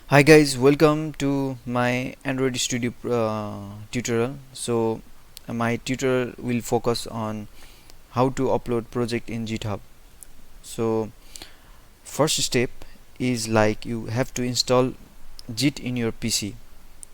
Hi guys, welcome to my AndroidStudio tutorial. My tutorial will focus on how to upload project in GitHub. So first step is like you have to install Git in your PC.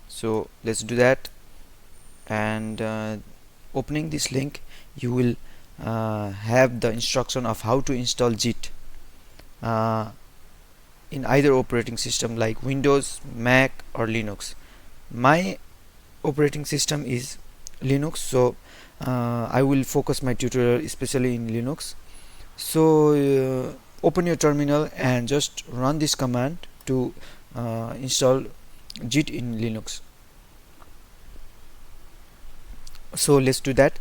So let's do that, and opening this link you will have the instruction of how to install Git in either operating system like Windows, Mac or Linux. My operating system is Linux, so I will focus my tutorial especially in Linux. So open your terminal and just run this command to install Git in Linux. So let's do that.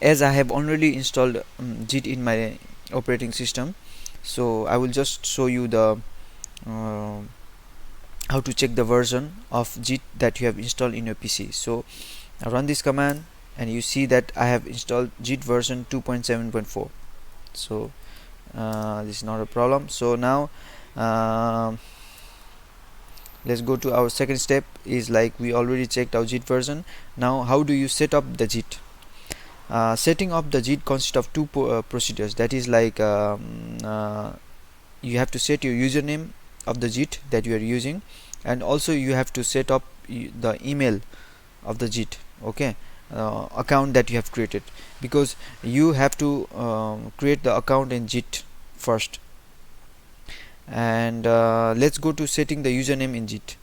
As I have already installed Git in my operating system, so I will just show you the how to check the version of Git that you have installed in your PC. So I run this command and you see that I have installed Git version 2.7.4. so this is not a problem. So now let's go to our second step. Is like we already checked our Git version. Now how do you set up the Git? Setting up the Git consists of two procedures. That is like you have to set your username of the Git that you are using, and also you have to set up the email of the Git, okay, account that you have created, because you have to create the account in Git first. And let's go to setting the username in Git.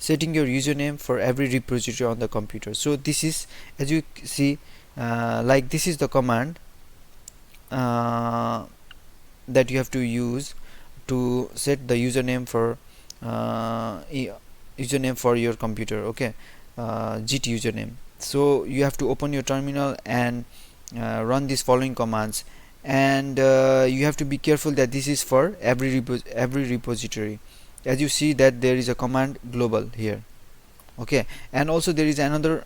Setting your username for every repository on the computer. So this is, as you see, like this is the command that you have to use to set the username for your computer, okay, Git username. So you have to open your terminal and run these following commands, and you have to be careful that this is for every repository. As you see that there is a command global here, okay, and also there is another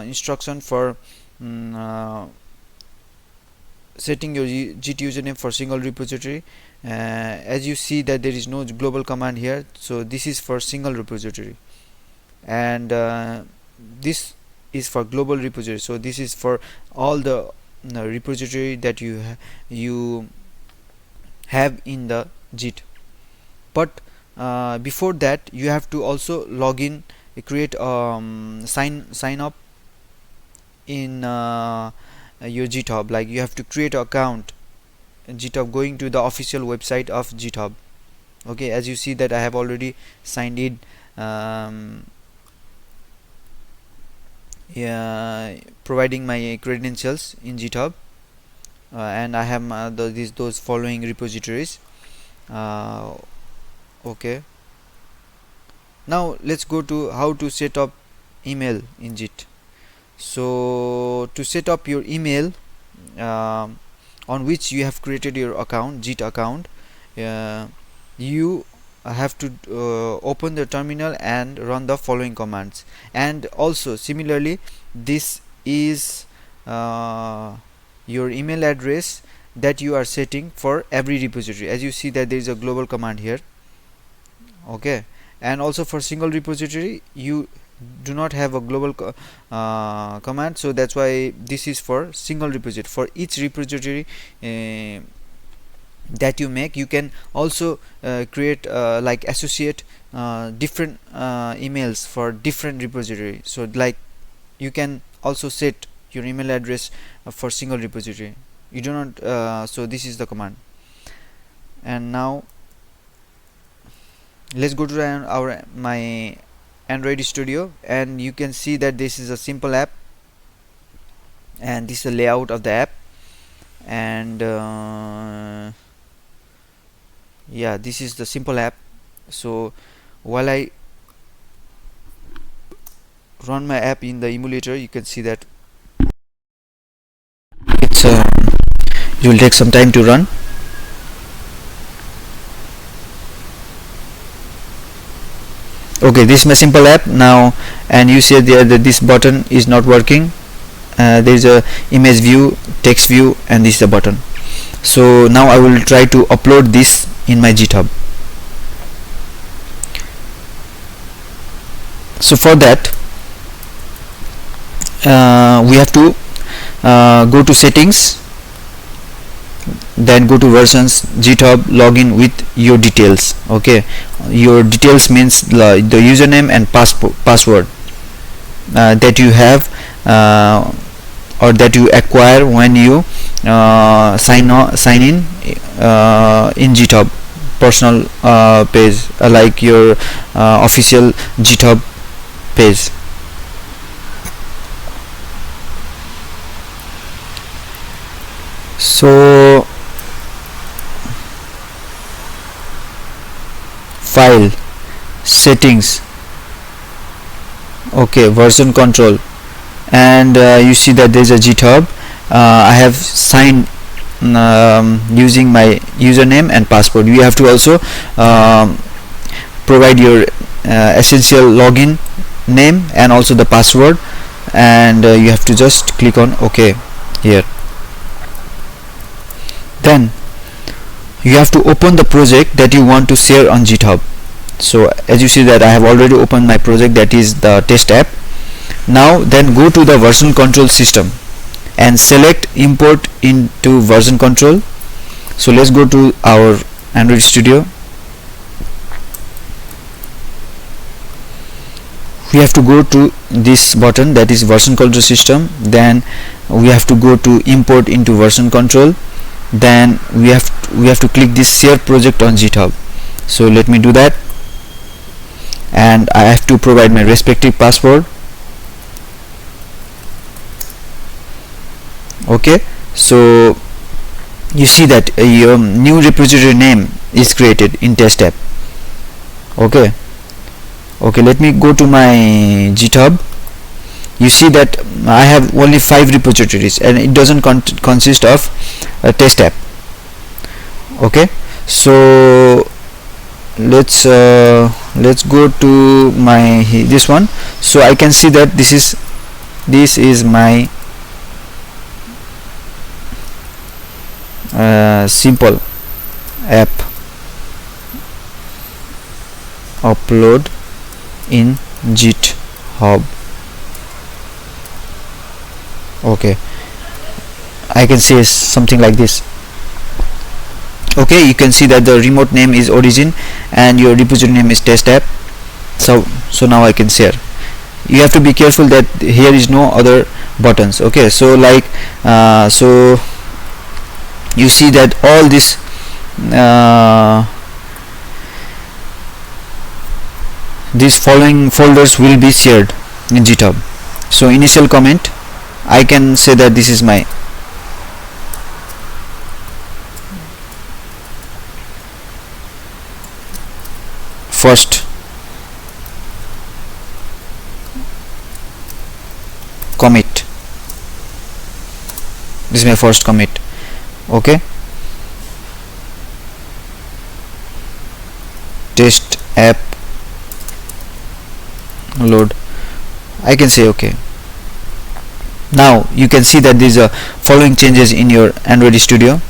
instruction for setting your Git username for single repository. As you see that there is no global command here, so this is for single repository, and this is for global repository. So this is for all the repository that you have in the Git. But before that you have to also log in, create sign up in your GitHub. Like you have to create an account in GitHub going to the official website of GitHub, okay. As you see that I have already signed in, providing my credentials in GitHub, and I have those following repositories, okay. Now let's go to how to set up email in Git. So to set up your email on which you have created your account, Git account, you have to open the terminal and run the following commands. And also similarly, this is your email address that you are setting for every repository. As you see that there is a global command here, okay, and also for single repository you do not have a global command, so that's why this is for single repository. For each repository that you make, you can also create like associate different emails for different repository. So like you can also set your email address for single repository. You do not so this is the command. And now let's go to my AndroidStudio, and you can see that this is a simple app, and this is the layout of the app, and yeah, this is the simple app. So while I run my app in the emulator, you can see that it's it will take some time to run. Okay, this is my simple app now, and you see there that this button is not working. there is a image view, text view, and this is the button. So now I will try to upload this in my GitHub. So for that we have to go to settings, then go to versions, GitHub, login with your details. Okay, your details means the username and password that you have or that you acquire when you sign in GitHub personal page, like your official GitHub page. So file, settings, okay, version control, and you see that there is a GitHub. I have signed using my username and password. You have to also provide your essential login name and also the password, and you have to just click on OK here. Then you have to open the project that you want to share on GitHub. So as you see that I have already opened my project, that is the test app. Now then go to the version control system and select import into version control. So let's go to our AndroidStudio. We have to go to this button, that is version control system. Then we have to go to import into version control. Then we have to click this share project on GitHub. So let me do that, and I have to provide my respective password. Okay, so you see that your new repository name is created in test app. Okay, let me go to my GitHub. You see that I have only 5 repositories and it doesn't consist of a test app. Okay, so let's go to my this one. So I can see that this is my simple app upload in GitHub. Okay, I can say something like this. Okay, you can see that the remote name is origin and your repository name is test app. So now I can share. You have to be careful that here is no other buttons. Okay, so like so you see that all this these following folders will be shared in GitHub. So initial comment, I can say that this is my first commit. This is my first commit. Okay, test app load, I can say okay. Now you can see that these are following changes in your AndroidStudio.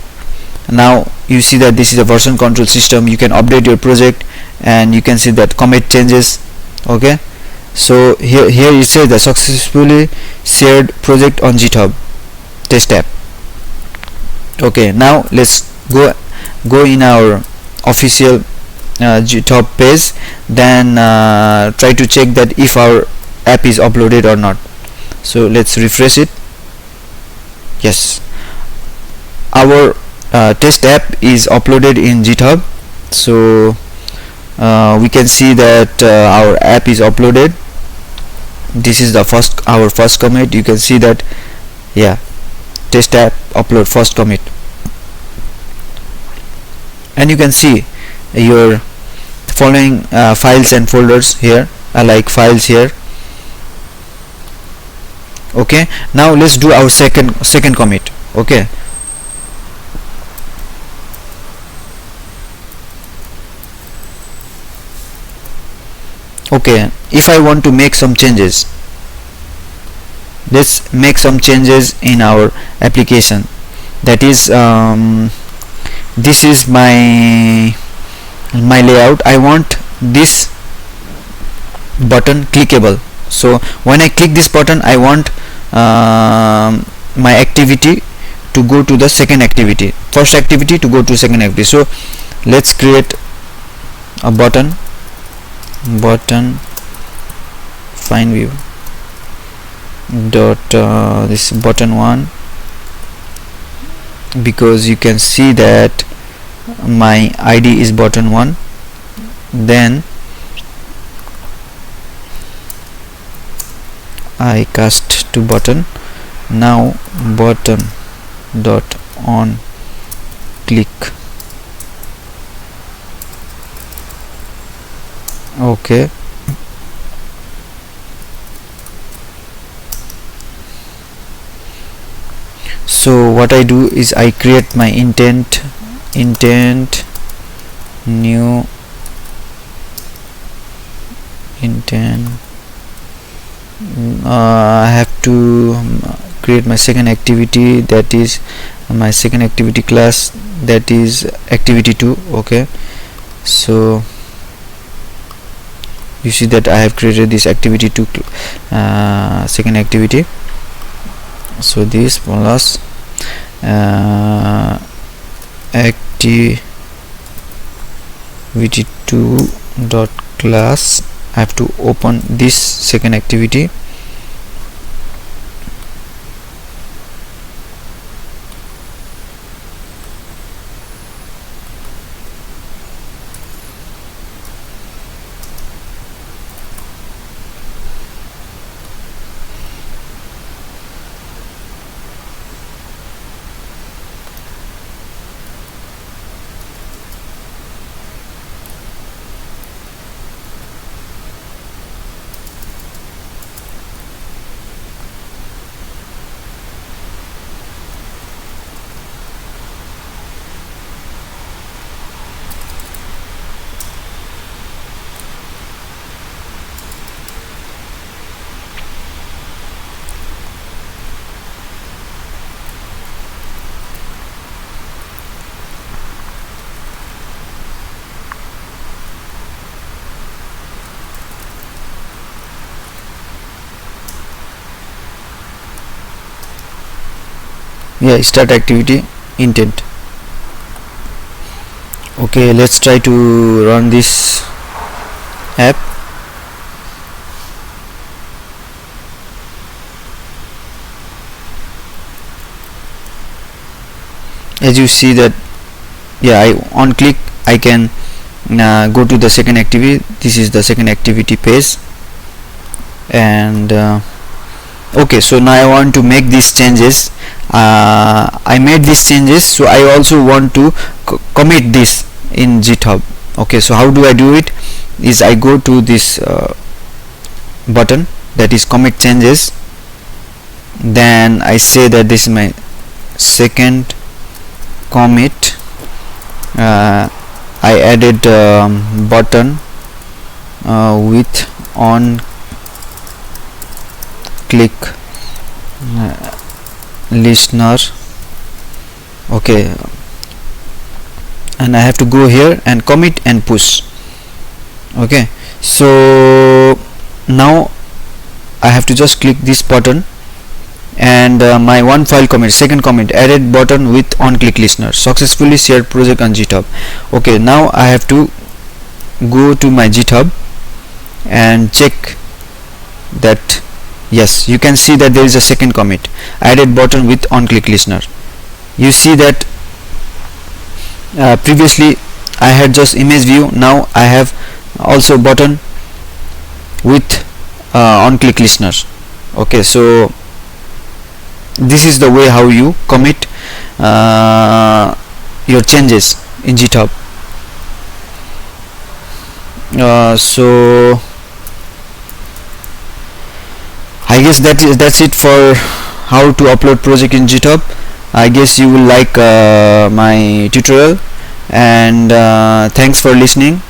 Now you see that this is a version control system. You can update your project and you can see that commit changes. Okay, so here it says the successfully shared project on GitHub test app. Okay, now let's go in our official GitHub page, then try to check that if our app is uploaded or not. So let's refresh it. Yes, our test app is uploaded in GitHub. So we can see that our app is uploaded. This is the our first commit. You can see that, yeah, test app upload first commit, and you can see your following files and folders here, like files here. Okay, now let's do our second commit. Okay, if I want to make some changes, let's make some changes in our application. That is, this is my layout. I want this button clickable. So when I click this button, I want my activity to go to the second activity, first activity to go to second activity. So let's create a button find view dot this button 1, because you can see that my ID is button 1. Then I cast to button. Now button dot on click. Okay, so what I do is I create my intent new intent. I have to create my second activity, that is my second activity class, that is activity 2. Okay, so you see that I have created this activity 2 second activity. So this plus activity 2 dot class. I have to open this second activity. Yeah, start activity intent. Okay, let's try to run this app. As you see that, yeah, I on click I can go to the second activity. This is the second activity page. And okay, so now I want to make these changes. I made these changes, so I also want to commit this in GitHub. Okay, so how do I do it? Is I go to this button, that is commit changes. Then I say that this is my second commit. I added button with on click listener. Okay, and I have to go here and commit and push. Okay, so now I have to just click this button, and my one file commit, second commit, added button with on click listener, successfully shared project on GitHub. Okay, now I have to go to my GitHub and check that. Yes, you can see that there is a second commit, added button with on click listener. You see that previously I had just image view, now I have also button with on click listeners. Okay, so this is the way how you commit your changes in GitHub. So I guess that's it for how to upload project in GitHub. I guess you will like my tutorial, and thanks for listening.